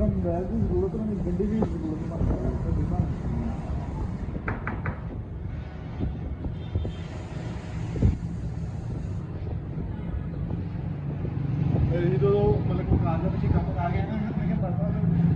अपना मोबाइल की जरूरत नहीं, गड्डी की जरूरत नहीं। ਜਦੋਂ ਮਤਲਬ ਕੋਈ ਕਾਰ ਦਾ ਪਿੱਛੇ ਕੰਮ ਆ ਗਿਆ ਨਾ, ਮੈਂ ਕਿਹਾ ਪਰਦਾ